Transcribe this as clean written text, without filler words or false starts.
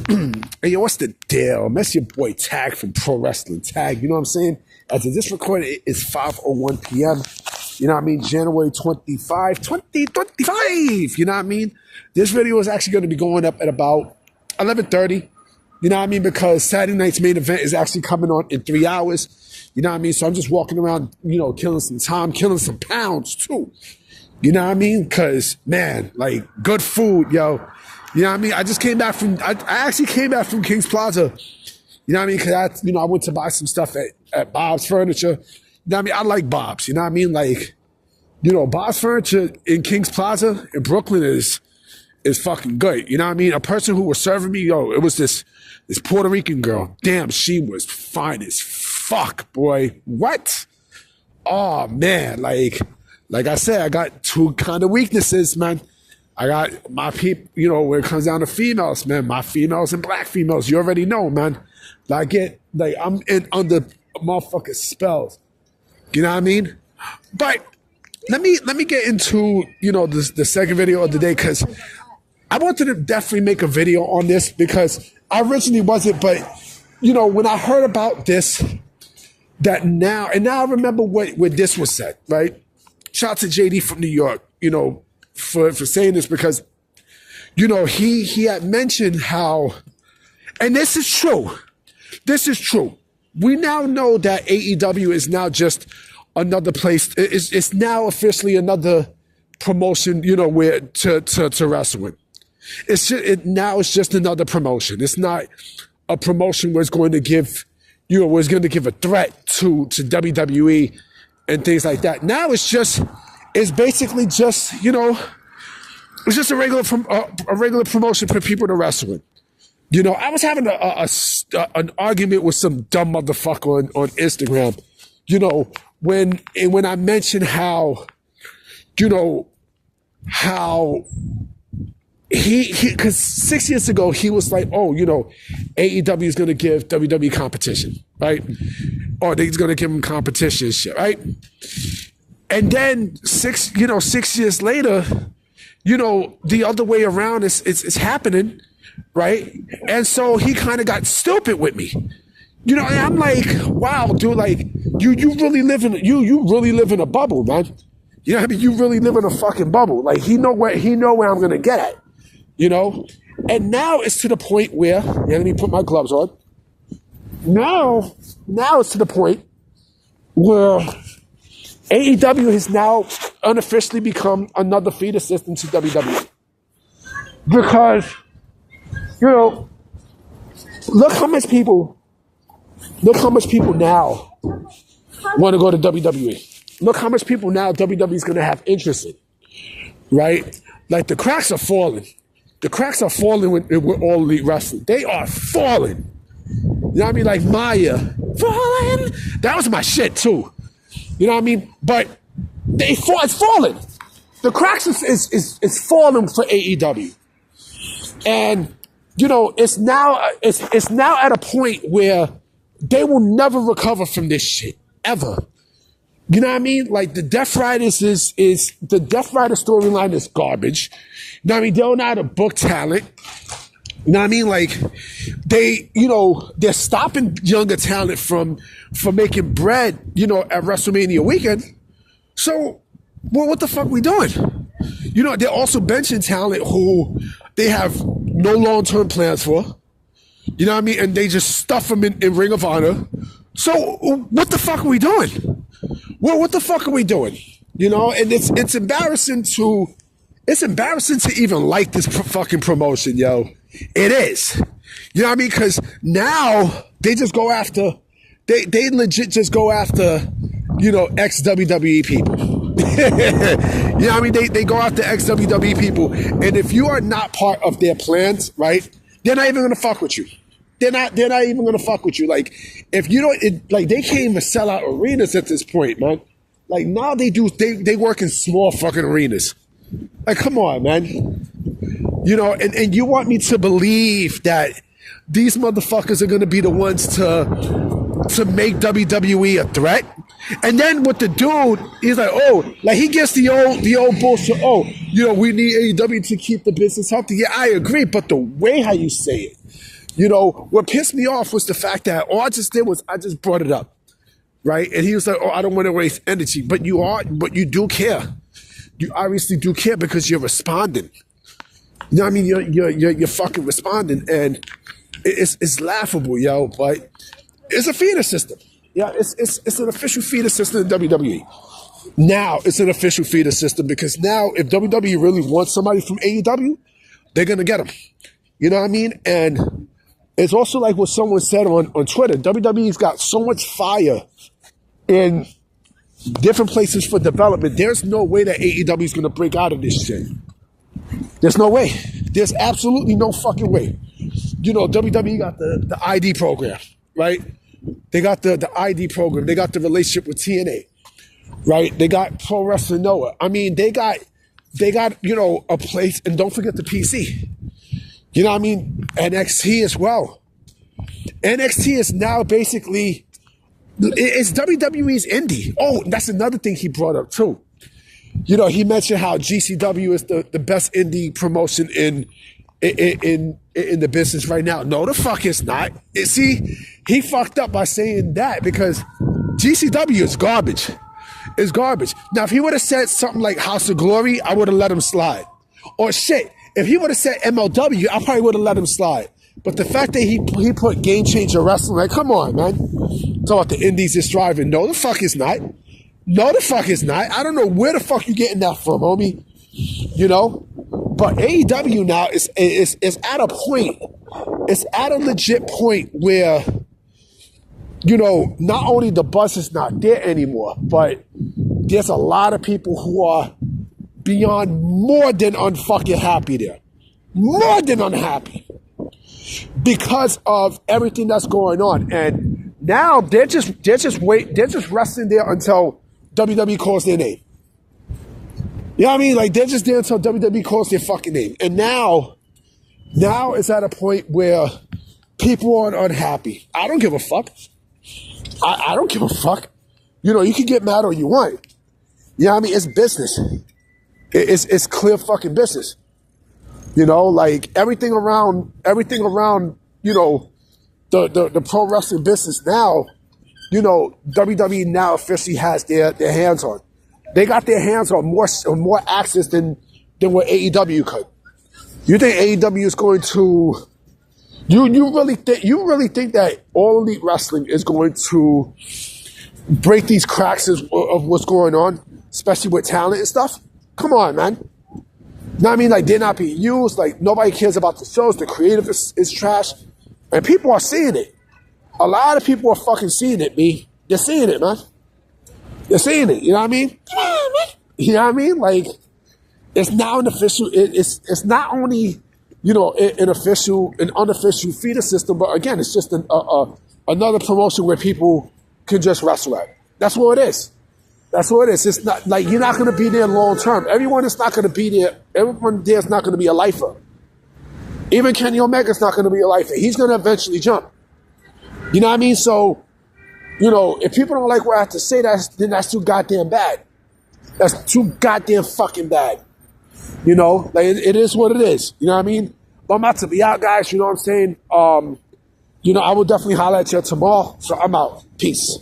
Hey, yo, what's the deal? That's your boy Tag from Pro Wrestling Tag. You know what I'm saying? As of this recording, it is 5:01 p.m. You know what I mean? January 25, 2025. You know what I mean? This video is actually going to be going up at about 11:30. You know what I mean? Because Saturday night's main event is actually coming on in 3 hours. You know what I mean? So I'm just walking around, killing some time, killing some pounds too. You know what I mean? Because, man, like, good food, yo. You know what I mean? I just came back from, I actually came back from King's Plaza. You know what I mean? Because I went to buy some stuff at Bob's Furniture. You know what I mean? I like Bob's. You know what I mean? Like, Bob's Furniture in King's Plaza in Brooklyn is fucking good. You know what I mean? A person who was serving me, it was this Puerto Rican girl. Damn, she was fine as fuck, boy. What? Oh, man. Like I said, I got two kind of weaknesses, man. I got my people, when it comes down to females, man, my females and black females, you already know, man. I'm under motherfucking spells. You know what I mean? But let me get into, the second video of the day, because I wanted to definitely make a video on this because I originally wasn't, but, when I heard about this, now I remember what this was said, right? Shout out to JD from New York, for saying this because, he had mentioned how, and this is true. This is true. We now know that AEW is now just another place. It's now officially another promotion, where to wrestle in. Now it's just another promotion. It's not a promotion where it's going to give, where it's going to give a threat to WWE and things like that. Now it's basically just, it's just a regular promotion for people to wrestle in. I was having an argument with some dumb motherfucker on Instagram, when I mentioned how because 6 years ago, he was like, AEW is going to give WWE competition, right? Or they're going to give them competition and shit, right? And then 6 years later, the other way around is happening, right? And so he kind of got stupid with me. And I'm like, wow, dude, like, you really live in a bubble, man. You know what I mean? You really live in a fucking bubble. Like, he know where I'm gonna get at. And now it's to the point where, let me put my gloves on. Now it's to the point where AEW has now unofficially become another feeder system to WWE. Because, look how much people now want to go to WWE. Look how much people now WWE is going to have interest in, right? Like, the cracks are falling. The cracks are falling with All Elite Wrestling. They are falling. You know what I mean? Like Maya, falling. That was my shit too. You know what I mean? But it's falling. The cracks is falling for AEW. And, it's now at a point where they will never recover from this shit, ever. You know what I mean? Like, the Death Riders the Death Rider storyline is garbage. You know what I mean? They don't know how to book talent. You know what I mean? Like, they're stopping younger talent from making bread, at WrestleMania weekend. So, what the fuck we doing? They're also benching talent who they have no long-term plans for. You know what I mean? And they just stuff them in Ring of Honor. So, what the fuck are we doing? Well, what the fuck are we doing? And it's embarrassing to even like this fucking promotion, yo. It is. You know what I mean? Because now they just go after, they legit just go after, ex-WWE people. You know what I mean? They go after ex-WWE people. And if you are not part of their plans, right, they're not even going to fuck with you. They're not even going to fuck with you. Like, if you don't, they can't even sell out arenas at this point, man. Like, now they work in small fucking arenas. Like, come on, man. And you want me to believe that these motherfuckers are going to be the ones to make WWE a threat? And then with the dude, he's like, he gets the old bullshit. We need AEW to keep the business healthy. Yeah, I agree. But the way how you say it, What pissed me off was the fact that all I just did was I just brought it up, right? And he was like, "Oh, I don't want to waste energy," but you do care. You obviously do care because you're responding. You know what I mean? You're fucking responding, and it's laughable, yo. But it's a feeder system. Yeah, it's an official feeder system in WWE. Now it's an official feeder system because now if WWE really wants somebody from AEW, they're gonna get them. You know what I mean? And it's also like what someone said on Twitter. WWE's got so much fire in different places for development. There's no way that AEW is gonna break out of this shit. There's no way. There's absolutely no fucking way. WWE got the ID program, right? They got the ID program. They got the relationship with TNA, right? They got Pro Wrestling Noah. I mean, they got a place, and don't forget the PC. You know what I mean? NXT as well. NXT is now basically, it's WWE's indie. Oh, that's another thing he brought up too. He mentioned how GCW is the best indie promotion in the business right now. No, the fuck it's not. See, he fucked up by saying that because GCW is garbage. It's garbage. Now, if he would have said something like House of Glory, I would have let him slide. Or shit, if he would have said MLW, I probably would have let him slide. But the fact that he put Game Changer Wrestling, like, come on, man. Talk about the indies is driving. No, the fuck it's not. No, the fuck it's not. I don't know where the fuck you getting that from, homie. But AEW now is at a point. It's at a legit point where, not only the buzz is not there anymore, but there's a lot of people who are beyond more than unfucking happy there. More than unhappy. Because of everything that's going on. And now they're just resting there until WWE calls their name. You know what I mean? Like, they're just there until WWE calls their fucking name. And now it's at a point where people are unhappy. I don't give a fuck. I don't give a fuck. You can get mad all you want. You know what I mean? It's business. It's clear fucking business. Like everything around, the pro wrestling business now, WWE now officially has their hands on. They got their hands on more access than what AEW could. You think AEW is going to? You really think that All Elite Wrestling is going to break these cracks of what's going on, especially with talent and stuff? Come on, man. I mean, like, they're not being used. Like, nobody cares about the shows. The creative is trash, and people are seeing it. A lot of people are fucking seeing it, me. They're seeing it, man. They're seeing it. You know what I mean? Come on, man. You know what I mean? Like, it's now an official. It's not only an unofficial feeder system, but again, it's just another promotion where people can just wrestle at. That's what it is. That's what it is. It's not like you're not going to be there long term. Everyone is not going to be there. Everyone there is not going to be a lifer. Even Kenny Omega's not going to be a lifer. He's going to eventually jump. You know what I mean? So, if people don't like what I have to say, then that's too goddamn bad. That's too goddamn fucking bad. Like it is what it is. You know what I mean? But I'm about to be out, guys. You know what I'm saying? I will definitely holler at you tomorrow. So I'm out. Peace.